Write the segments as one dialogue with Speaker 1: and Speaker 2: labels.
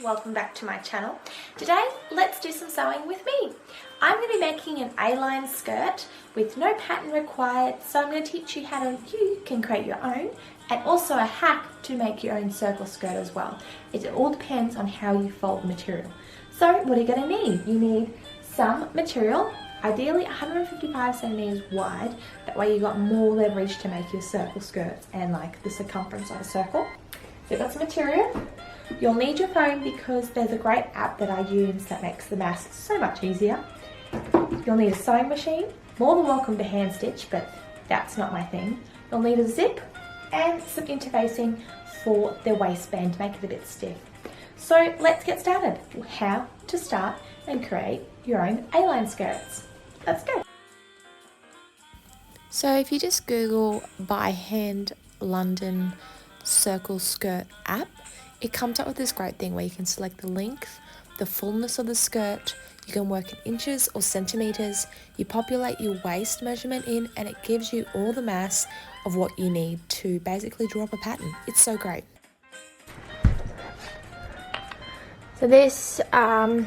Speaker 1: welcome back to my channel. Today let's do some sewing with me. I'm going to be making an A-line skirt with no pattern required, so I'm going to teach you how you can create your own, and also a hack to make your own circle skirt as well. It all depends on how you fold the material. So what are you going to need? You need some material, ideally 155 centimeters wide, that way you got more leverage to make your circle skirts and like the circumference of a circle. So you've got some material. You'll need your phone because there's a great app that I use that makes the mask so much easier. You'll need a sewing machine, more than welcome to hand stitch, but that's not my thing. You'll need a zip and some interfacing for the waistband to make it a bit stiff. So let's get started. How to start and create your own A-line skirts. Let's go.
Speaker 2: So if you just Google by hand London circle skirt app, it comes up with this great thing where you can select the length, the fullness of the skirt, you can work in inches or centimeters, you populate your waist measurement in, and it gives you all the mass of what you need to basically draw up a pattern. It's so great.
Speaker 1: So this, gotta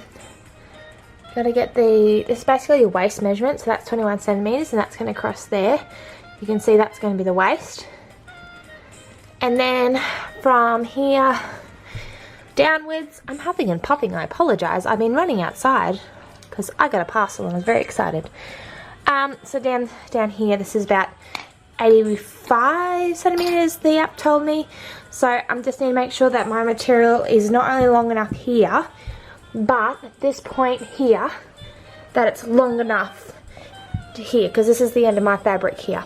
Speaker 1: get this is basically your waist measurement, so that's 21 centimeters, and that's gonna cross there. You can see that's gonna be the waist. And then from here downwards, I'm huffing and puffing, I apologise. I've been running outside because I got a parcel and I was very excited. So down here, this is about 85 centimeters, the app told me. So I'm just need to make sure that my material is not only long enough here, but at this point here, that it's long enough to here, because this is the end of my fabric here.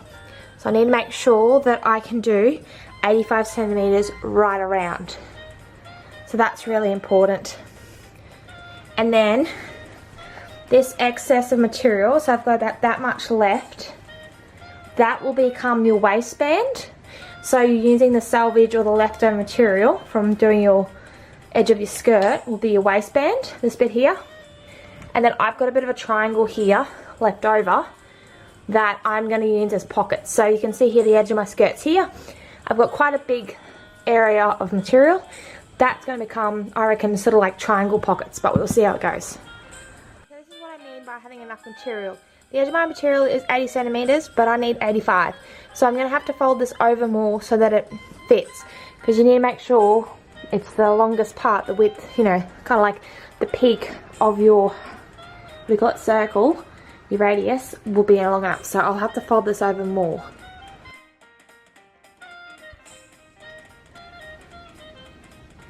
Speaker 1: So I need to make sure that I can do 85 centimeters right around. So that's really important. And then this excess of material, so I've got about that much left, that will become your waistband. So you're using the salvage or the leftover material from doing your edge of your skirt will be your waistband, this bit here. And then I've got a bit of a triangle here left over that I'm going to use as pockets. So you can see here the edge of my skirt's here. I've got quite a big area of material. That's going to become, I reckon, sort of like triangle pockets, but we'll see how it goes. So this is what I mean by having enough material. The edge of my material is 80 centimeters, but I need 85. So I'm going to have to fold this over more so that it fits, because you need to make sure it's the longest part, the width, you know, kind of like the peak of your, what do you call it, circle, your radius will be long enough. So I'll have to fold this over more.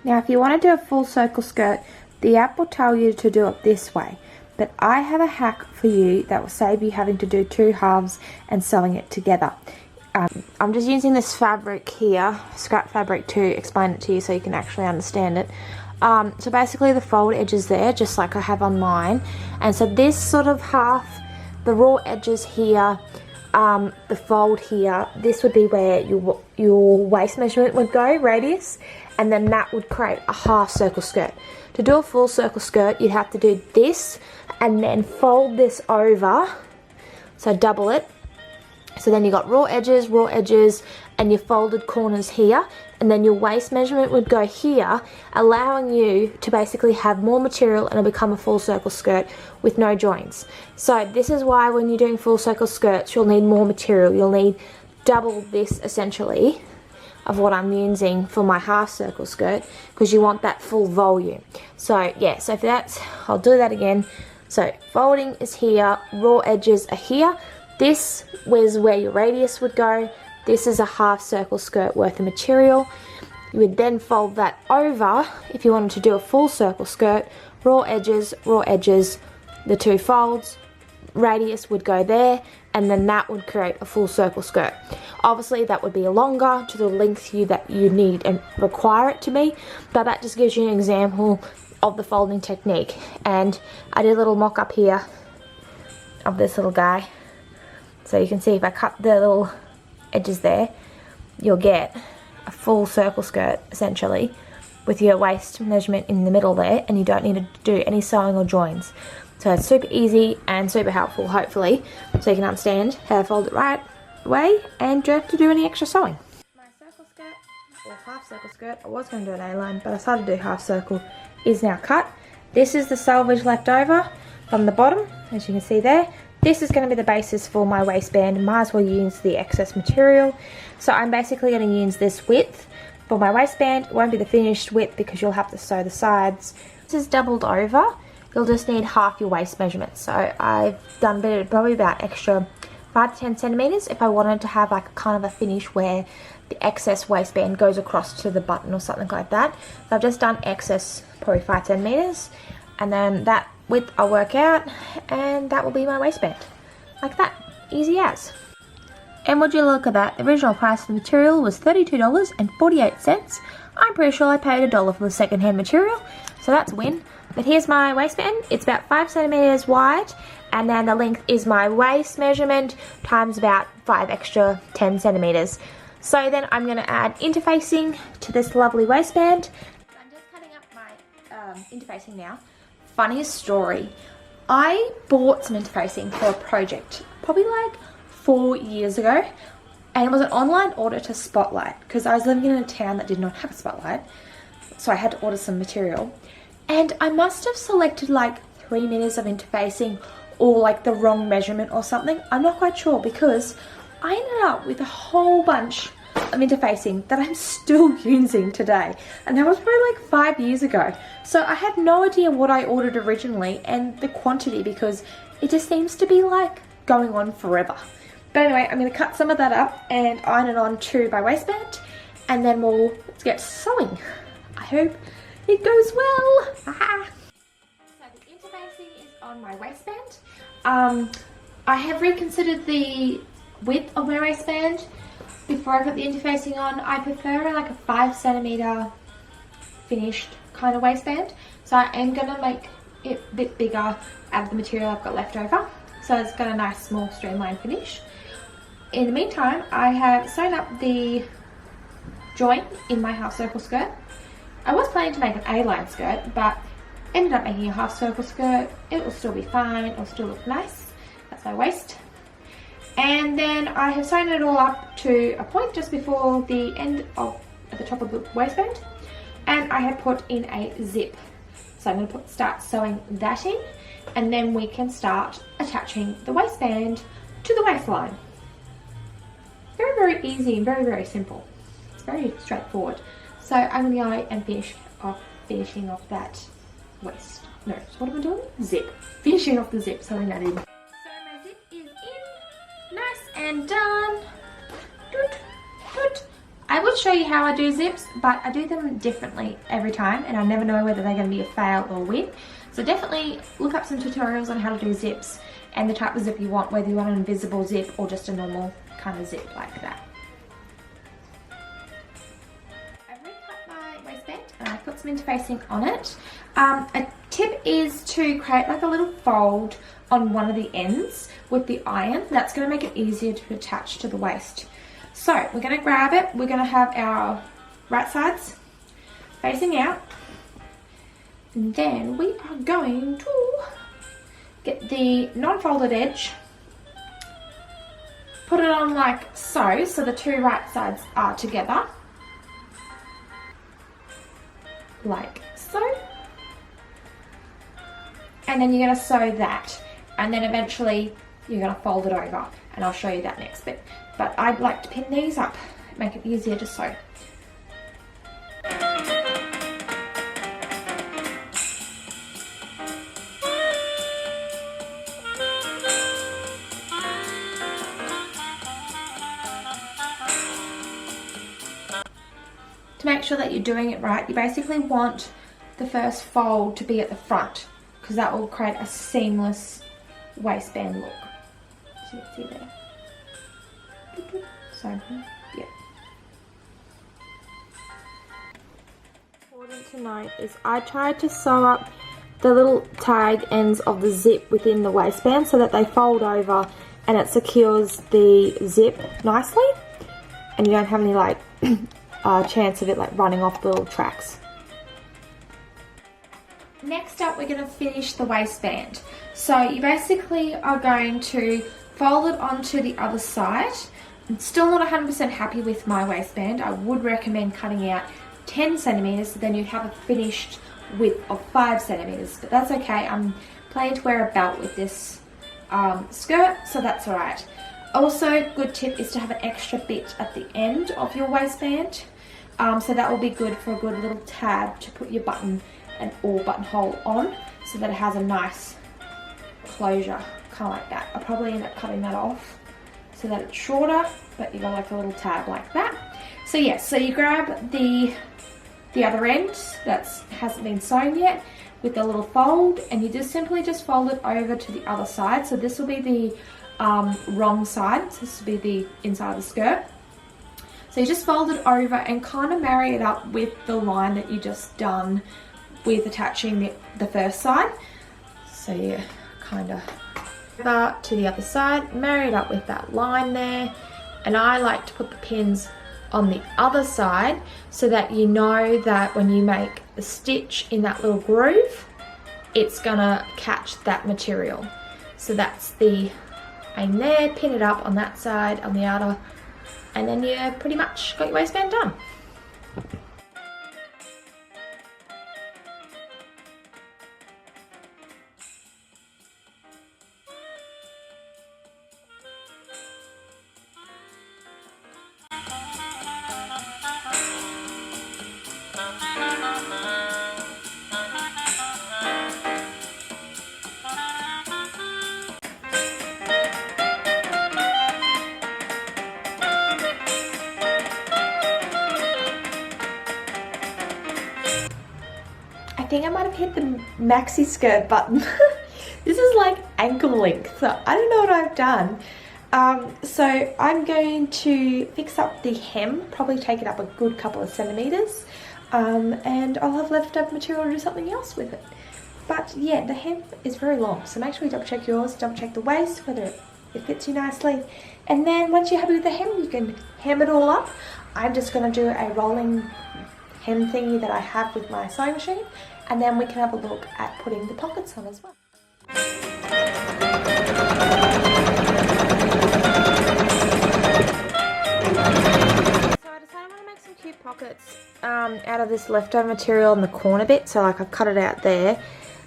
Speaker 1: Now if you want to do a full circle skirt, the app will tell you to do it this way, but I have a hack for you that will save you having to do two halves and sewing it together. I'm just using this fabric here, scrap fabric, to explain it to you so you can actually understand it. So basically the fold edges there, just like I have on mine, and so this sort of half, the raw edges here, the fold here, this would be where your waist measurement would go, radius, and then that would create a half circle skirt. To do a full circle skirt, you'd have to do this and then fold this over, so double it. So then you got raw edges, and your folded corners here, and then your waist measurement would go here, allowing you to basically have more material and it'll become a full circle skirt with no joints. So this is why when you're doing full circle skirts, you'll need more material. You'll need double this essentially of what I'm using for my half circle skirt, because you want that full volume. So yeah, so for that, I'll do that again. So folding is here, raw edges are here. This was where your radius would go. This is a half circle skirt worth of material. You would then fold that over if you wanted to do a full circle skirt. Raw edges, the two folds, radius would go there, and then that would create a full circle skirt. Obviously that would be longer to the length that you need and require it to be, but that just gives you an example of the folding technique. And I did a little mock up here of this little guy. So you can see if I cut the little edges there, you'll get a full circle skirt essentially with your waist measurement in the middle there, and you don't need to do any sewing or joins. So it's super easy and super helpful, hopefully, so you can understand how to fold it right way and don't have to do any extra sewing. My circle skirt, or half circle skirt, I was going to do an A-line, but I decided to do half circle is now cut. This is the selvage left over from the bottom, as you can see there. This is going to be the basis for my waistband. Might as well use the excess material. So I'm basically going to use this width for my waistband. It won't be the finished width because you'll have to sew the sides. This is doubled over. You'll just need half your waist measurement. So I've done probably about extra 5 to 10 centimeters if I wanted to have like kind of a finish where the excess waistband goes across to the button or something like that. So I've just done excess probably 5 centimeters, and then that width I'll work out, and that will be my waistband. Like that. Easy as. And would you look at that, the original price of the material was $32.48. I'm pretty sure I paid $1 for the second-hand material, so that's a win. But here's my waistband. It's about 5 centimeters wide, and then the length is my waist measurement times about 5 extra 10 centimeters. So then I'm going to add interfacing to this lovely waistband. I'm just cutting up my interfacing now. Funniest story. I bought some interfacing for a project probably like 4 years ago, and it was an online order to Spotlight because I was living in a town that did not have a Spotlight, so I had to order some material. And I must have selected like 3 meters of interfacing or like the wrong measurement or something. I'm not quite sure, because I ended up with a whole bunch of interfacing that I'm still using today, and that was probably like 5 years ago. So I had no idea what I ordered originally and the quantity, because it just seems to be like going on forever. But anyway, I'm going to cut some of that up and iron it on to my waistband, and then let's get sewing. I hope it goes well. Ah. So the interfacing is on my waistband. I have reconsidered the width of my waistband before I put the interfacing on. I prefer like a 5 centimeter finished kind of waistband. So I am going to make it a bit bigger out of the material I've got left over. So it's got a nice small streamlined finish. In the meantime, I have sewn up the joint in my half circle skirt. I was planning to make an A-line skirt, but ended up making a half circle skirt. It will still be fine, it will still look nice. That's my waist. And then I have sewn it all up to a point just before the end of, at the top of the waistband. And I have put in a zip. So I'm going to start sewing that in, and then we can start attaching the waistband to the waistline. Very, very easy and very, very simple. It's very straightforward. So I'm going to go and finishing off that waist. No, so what am I doing? Zip. Finishing off the zip, sewing that in. So my zip is in, nice and done. Doot, doot. I would show you how I do zips, but I do them differently every time, and I never know whether they're going to be a fail or a win. So definitely look up some tutorials on how to do zips and the type of zip you want, whether you want an invisible zip or just a normal kind of zip like that. I've recut my waistband and I've put some interfacing on it. A tip is to create like a little fold on one of the ends with the iron. That's going to make it easier to attach to the waist. So we're going to grab it. We're going to have our right sides facing out. And then we are going to get the non-folded edge, put it on like so the two right sides are together, like so. And then you're going to sew that, and then eventually you're going to fold it over, and I'll show you that next bit. But I'd like to pin these up, make it easier to sew. To make sure that you're doing it right, you basically want the first fold to be at the front, because that will create a seamless waistband look. So you can see there. So, yeah. Important to note is I tried to sew up the little tag ends of the zip within the waistband so that they fold over and it secures the zip nicely, and you don't have any like chance of it like running off the little tracks. Next up, we're going to finish the waistband. So you basically are going to fold it onto the other side. I'm still not 100% happy with my waistband. I would recommend cutting out 10 centimeters, so then you have a finished width of 5 centimeters, but that's okay. I'm planning to wear a belt with this skirt, so that's all right. Also, good tip is to have an extra bit at the end of your waistband, so that will be good for a good little tab to put your button or buttonhole on, so that it has a nice closure, kind of like that. I'll probably end up cutting that off so that it's shorter, but you got like a little tab like that. So yeah, so you grab the other end that hasn't been sewn yet with the little fold, and you just simply fold it over to the other side. So this will be the wrong side, so this will be the inside of the skirt. So you just fold it over and kind of marry it up with the line that you just done with attaching the first side. So you kind of that to the other side, marry it up with that line there, and I like to put the pins on the other side so that you know that when you make the stitch in that little groove, it's gonna catch that material. So that's the aim there, pin it up on that side, on the outer, and then you pretty much got your waistband done. I think I might have hit the maxi skirt button. This is like ankle length, so I don't know what I've done. So I'm going to fix up the hem, probably take it up a good couple of centimeters, and I'll have leftover material to do something else with it. But yeah, the hem is very long, so make sure you double check yours, double check the waist, whether it fits you nicely. And then once you're happy with the hem, you can hem it all up. I'm just going to do a rolling hem thingy that I have with my sewing machine, and then we can have a look at putting the pockets on as well. So I decided I want to make some cute pockets out of this leftover material in the corner bit, so like I've cut it out there.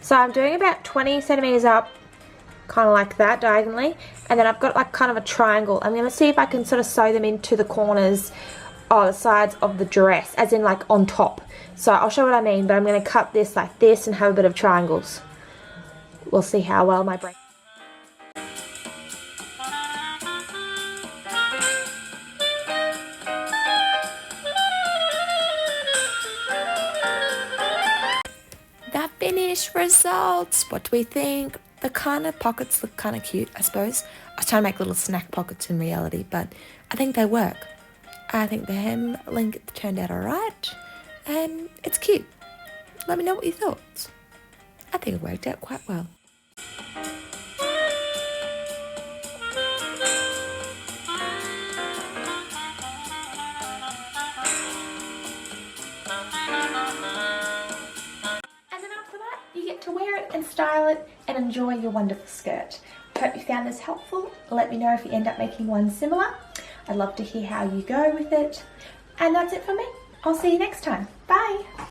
Speaker 1: So I'm doing about 20 centimeters up, kind of like that diagonally, and then I've got like kind of a triangle. I'm going to see if I can sort of sew them into the corners or the sides of the dress, as in like on top. So I'll show what I mean, but I'm going to cut this like this and have a bit of triangles. We'll see how well my brain.
Speaker 2: The finished results. What do we think? The kind of pockets look kind of cute, I suppose. I was trying to make little snack pockets in reality, but I think they work. I think the hem length turned out alright, and it's cute. Let me know what you thought. I think it worked out quite well. And then after that, you get to wear it and style it and enjoy your wonderful skirt. Hope you found this helpful. Let me know if you end up making one similar. I'd love to hear how you go with it. And that's it for me. I'll see you next time. Bye.